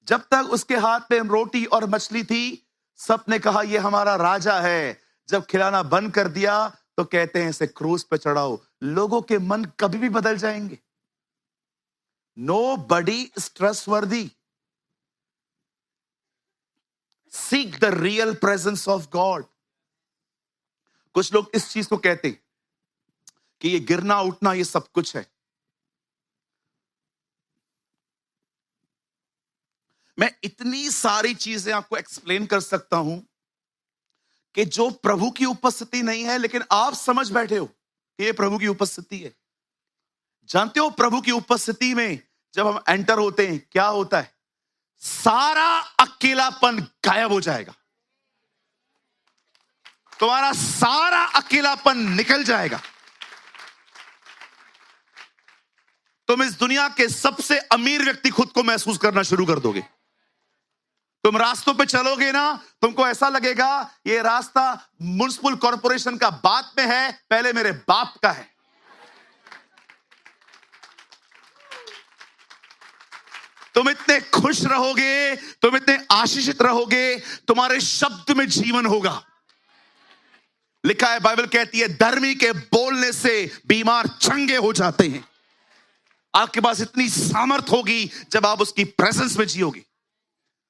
जब तक उसके हाथ में रोटी और मछली थी, सबने कहा ये हमारा राजा है। जब खिलाना बंद कर दिया तो कहते हैं इसे क्रूस पे चढ़ाओ। लोगों के मन कभी भी बदल जाएंगे। Nobody is trustworthy. Seek the real presence of God. कुछ लोग इस चीज को कहते कि ये गिरना उठना ये सब कुछ है। मैं इतनी सारी चीजें आपको एक्सप्लेन कर सकता हूं कि जो प्रभु की उपस्थिति नहीं है, लेकिन आप समझ बैठे हो कि ये प्रभु की उपस्थिति है। जानते हो प्रभु की उपस्थिति में जब हम एंटर होते हैं क्या होता है? सारा अकेलापन गायब हो जाएगा। तुम्हारा सारा अकेलापन निकल जाएगा। तुम इस दुनिया के सबसे अमीर व्यक्ति खुद को महसूस करना शुरू कर दोगे। तुम रास्तों पे चलोगे ना, तुमको ऐसा लगेगा ये रास्ता म्युनिसिपल कॉर्पोरेशन का बाद में है, पहले मेरे बाप का है। तुम इतने खुश रहोगे, तुम इतने आशीषित रहोगे, तुम्हारे शब्द में जीवन होगा। लिखा है, बाइबल कहती है धर्मी के बोलने से बीमार चंगे हो जाते हैं। आपके पास इतनी सामर्थ होगी जब आप उसकी प्रेजेंस में जियोगे।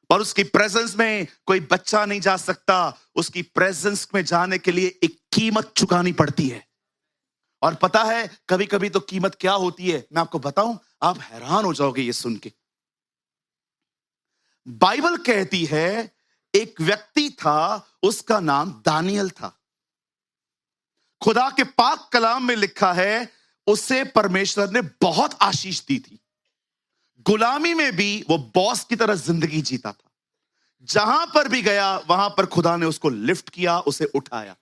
और उसकी प्रेजेंस में कोई बच्चा नहीं जा सकता। उसकी प्रेजेंस में जाने के लिए एक कीमत चुकानी पड़ती है। और पता है कभी कभी तो कीमत क्या होती है, मैं आपको बताऊं, आप हैरान हो जाओगे ये सुन के। बाइबल कहती है एक व्यक्ति था, उसका नाम दानियल था। खुदा के पाक कलाम में लिखा है उसे परमेश्वर ने बहुत आशीष दी थी। गुलामी में भी वो बॉस की तरह जिंदगी जीता था। जहां पर भी गया वहां पर खुदा ने उसको लिफ्ट किया, उसे उठाया।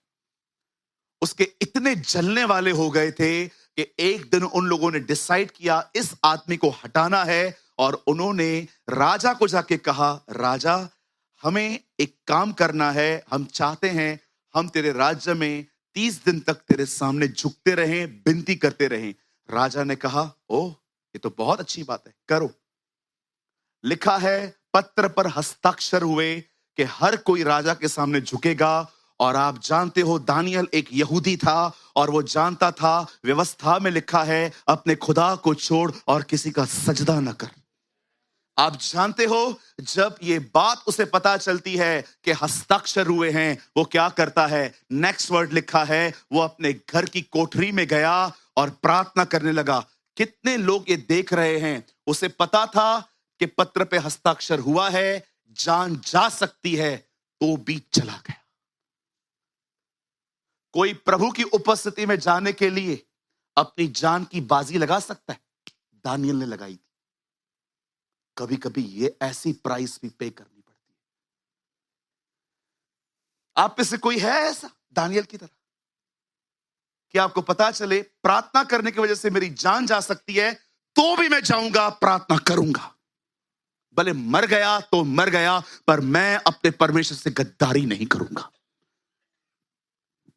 उसके इतने जलने वाले हो गए थे कि एक दिन उन लोगों ने डिसाइड किया इस आदमी को हटाना है। और उन्होंने राजा को जाके कहा, राजा हमें एक काम करना है, हम चाहते हैं हम तेरे राज्य में 30 दिन तक तेरे सामने झुकते रहें, विनती करते रहें। राजा ने कहा, ओह ये तो बहुत अच्छी बात है, करो। लिखा है पत्र पर हस्ताक्षर हुए कि हर कोई राजा के सामने झुकेगा। और आप जानते हो दानियल एक यहूदी था और वो जानता था व्यवस्था में लिखा है अपने खुदा को छोड़ और किसी का सजदा न कर। आप जानते हो जब ये बात उसे पता चलती है कि हस्ताक्षर हुए हैं, वो क्या करता है? नेक्स्ट वर्ड लिखा है वो अपने घर की कोठरी में गया और प्रार्थना करने लगा। कितने लोग ये देख रहे हैं? उसे पता था कि पत्र पे हस्ताक्षर हुआ है, जान जा सकती है, तो भी चला गया। कोई प्रभु की उपस्थिति में जाने के लिए अपनी जान की बाजी लगा सकता है? दानियल ने लगाई थी। कभी कभी ये ऐसी प्राइस भी पे करनी पड़ती है। आप में से कोई है ऐसा दानियल की तरह कि आपको पता चले प्रार्थना करने की वजह से मेरी जान जा सकती है, तो भी मैं जाऊंगा, प्रार्थना करूंगा, भले मर गया तो मर गया, पर मैं अपने परमेश्वर से गद्दारी नहीं करूंगा।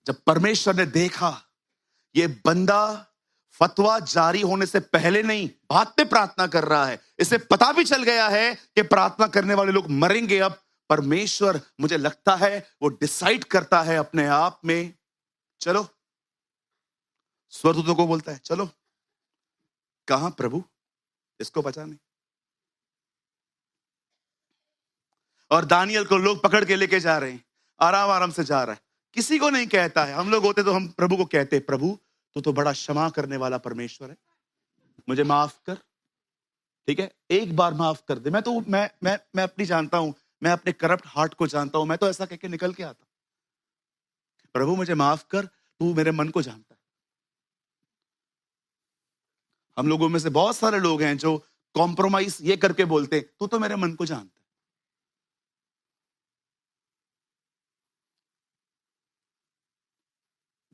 जब परमेश्वर ने देखा ये बंदा फतवा जारी होने से पहले नहीं, बाद में प्रार्थना कर रहा है, इसे पता भी चल गया है कि प्रार्थना करने वाले लोग मरेंगे अब, परमेश्वर मुझे लगता है वो डिसाइड करता है अपने आप में, चलो स्वर्गदूतों को बोलता है, चलो कहां प्रभु, इसको बचाने। और दानियल को लोग पकड़ के लेके जा रहे हैं, आराम आराम से जा रहा है, किसी को नहीं कहता है। हम लोग होते तो हम प्रभु को कहते, प्रभु तू तो बड़ा क्षमा करने वाला परमेश्वर है, मुझे माफ कर, ठीक है, एक बार माफ कर दे। मैं अपनी जानता हूं, मैं अपने करप्ट हार्ट को जानता हूं, मैं तो ऐसा कह के निकल के आता, प्रभु मुझे माफ कर, तू मेरे मन को जानता है। हम लोगों में से बहुत सारे लोग हैं जो कॉम्प्रोमाइज ये करके बोलते, तू तो मेरे मन को जानता है।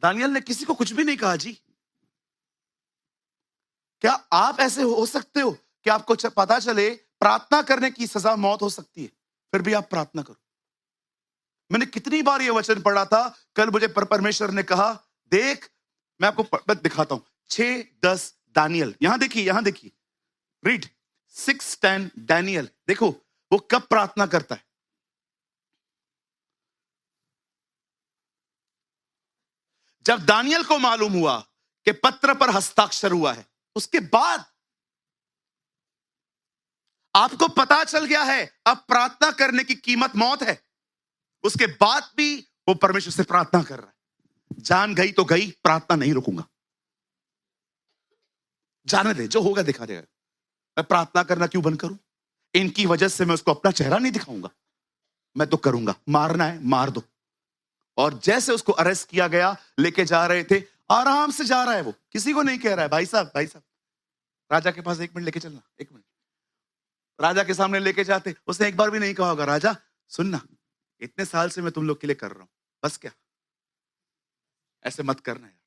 दानियल ने किसी को कुछ भी नहीं कहा जी। क्या आप ऐसे हो सकते हो कि आपको पता चले प्रार्थना करने की सजा मौत हो सकती है, फिर भी आप प्रार्थना करो? मैंने कितनी बार ये वचन पढ़ा था, कल मुझे परमेश्वर ने कहा, देख मैं आपको दिखाता हूं, 6:10 दानियल, यहां देखिए रीड 6:10 दानियल। देखो वो कब प्रार्थना करता है? जब दानियल को मालूम हुआ कि पत्र पर हस्ताक्षर हुआ है, उसके बाद आपको पता चल गया है अब प्रार्थना करने की कीमत मौत है, उसके बाद भी वो परमेश्वर से प्रार्थना कर रहा है। जान गई तो गई, प्रार्थना नहीं रुकूंगा, जाने दे, जो होगा दिखा देगा। मैं प्रार्थना करना क्यों बंद करूं? इनकी वजह से मैं उसको अपना चेहरा नहीं दिखाऊंगा, मैं तो करूंगा। मारना है मार दो। और जैसे उसको अरेस्ट किया गया, लेके जा रहे थे, आराम से जा रहा है, वो किसी को नहीं कह रहा है भाई साहब भाई साहब, राजा के पास 1 मिनट लेके चलना, 1 मिनट। राजा के सामने लेके जाते, उसने एक बार भी नहीं कहा होगा राजा सुनना, इतने साल से मैं तुम लोग के लिए कर रहा हूं, बस क्या, ऐसे मत करना यार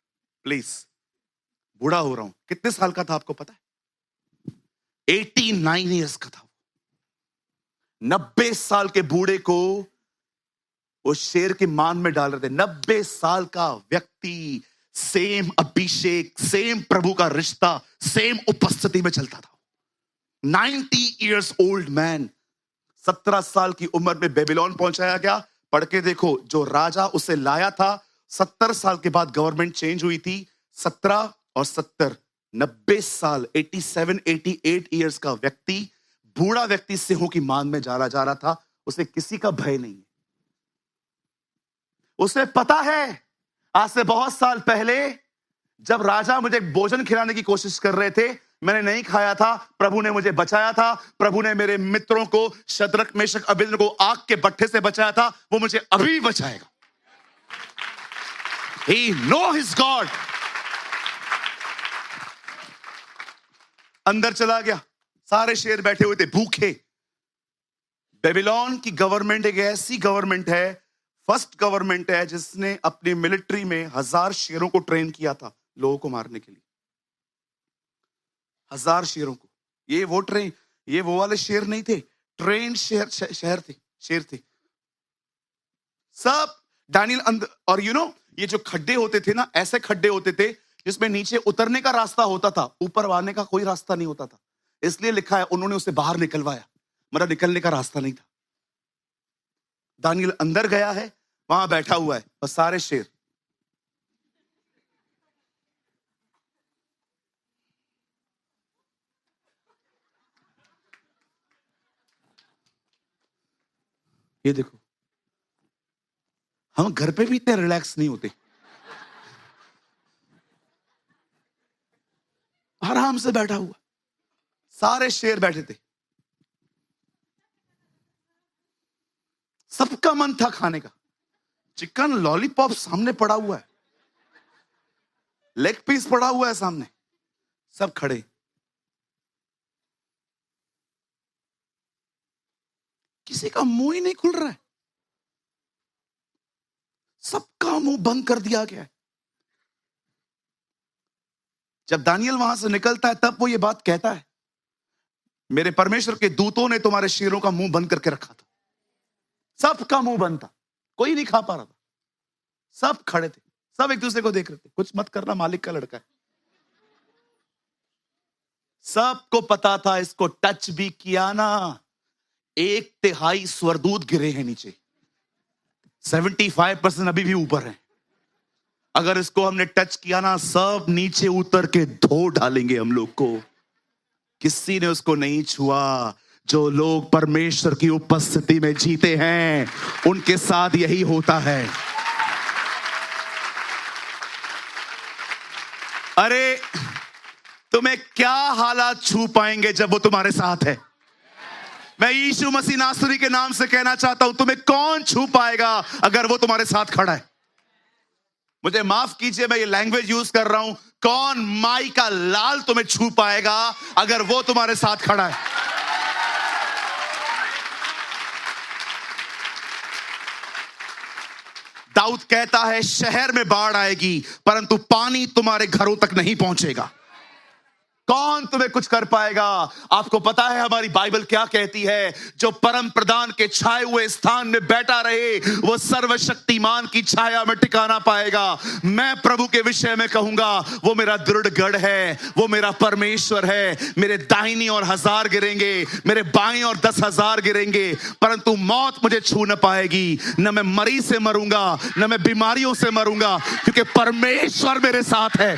प्लीज, बूढ़ा हो रहा हूं। कितने साल का था आपको पता है? 89 ईयर्स का था। 90 साल के बूढ़े को वो शेर की मान में डाल रहे थे। 90 साल का व्यक्ति, सेम अभिषेक, सेम प्रभु का रिश्ता, सेम उपस्थिति में चलता था। 90 years old man, 17 साल की उम्र में बेबीलोन पहुंचाया गया। पढ़ के देखो, जो राजा उसे लाया था, 70 साल के बाद गवर्नमेंट चेंज हुई थी। 17 और 70, 90 साल, 87, 88 ईयर्स का व्यक्ति, बूढ़ा व्यक्ति सिंहों की मान में जा रहा था। उसे किसी का भय नहीं है। उसे पता है आज से बहुत साल पहले जब राजा मुझे भोजन खिलाने की कोशिश कर रहे थे, मैंने नहीं खाया था, प्रभु ने मुझे बचाया था। प्रभु ने मेरे मित्रों को, शद्रक मेशक अबेदनगो को आग के भट्ठे से बचाया था, वो मुझे अभी भी बचाएगा। He know his God। अंदर चला गया, सारे शेर बैठे हुए थे भूखे। बेबीलोन की गवर्नमेंट एक ऐसी गवर्नमेंट है, फर्स्ट गवर्नमेंट है जिसने अपनी मिलिट्री में 1000 शेरों को ट्रेन किया था लोगों को मारने के लिए। 1000 शेरों को। ये वो वाले शेर नहीं थे, ट्रेन शेर थे सब। दानियल अंदर, और ये जो खड्डे होते थे ना, ऐसे खड्डे होते थे जिसमें नीचे उतरने का रास्ता होता था, ऊपर आने का कोई रास्ता नहीं होता था। इसलिए लिखा है उन्होंने उसे बाहर निकलवाया, मतलब निकलने का रास्ता नहीं था। दानियल अंदर गया है, वहां बैठा हुआ है, बस सारे शेर। ये देखो, हम घर पे भी इतने रिलैक्स नहीं होते। आराम से बैठा हुआ, सारे शेर बैठे थे, सबका मन था खाने का। चिकन लॉलीपॉप सामने पड़ा हुआ है, लेग पीस पड़ा हुआ है सामने, सब खड़े। किसी का मुंह ही नहीं खुल रहा है, सबका मुंह बंद कर दिया गया है। जब दानियल वहां से निकलता है तब वो ये बात कहता है, मेरे परमेश्वर के दूतों ने तुम्हारे शेरों का मुंह बंद करके रखा था। सबका मुंह बंद था, कोई नहीं खा पा रहा था, सब खड़े थे, सब एक दूसरे को देख रहे थे। कुछ मत करना, मालिक का लड़का है। सबको पता था इसको टच भी किया ना, 1/3 स्वरदूत गिरे हैं नीचे, 75% अभी भी ऊपर है। अगर इसको हमने टच किया ना, सब नीचे उतर के धो डालेंगे हम लोग को। किसी ने उसको नहीं छुआ। जो लोग परमेश्वर की उपस्थिति में जीते हैं, उनके साथ यही होता है। अरे तुम्हें क्या हालात छू पाएंगे जब वो तुम्हारे साथ है? मैं यीशु मसीह नासरी के नाम से कहना चाहता हूं, तुम्हें कौन छू पाएगा अगर वो तुम्हारे साथ खड़ा है? मुझे माफ कीजिए, मैं ये लैंग्वेज यूज कर रहा हूं। कौन माई का लाल तुम्हें छू पाएगा अगर वो तुम्हारे साथ खड़ा है? दाऊद कहता है, शहर में बाढ़ आएगी परंतु पानी तुम्हारे घरों तक नहीं पहुंचेगा। कौन तुम्हें कुछ कर पाएगा? आपको पता है हमारी बाइबल क्या कहती है? जो परम प्रधान के छाए हुए स्थान में बैठा रहे वो सर्वशक्तिमान की छाया में टिकाना पाएगा। मैं प्रभु के विषय में कहूंगा, वो मेरा दृढ़ गढ़ है, वो मेरा परमेश्वर है। मेरे दाहिनी और 1000 गिरेंगे, मेरे बाएं और 10,000 गिरेंगे, परंतु मौत मुझे छू न पाएगी। न मैं मरीज से मरूंगा, न मैं बीमारियों से मरूंगा, क्योंकि परमेश्वर मेरे साथ है।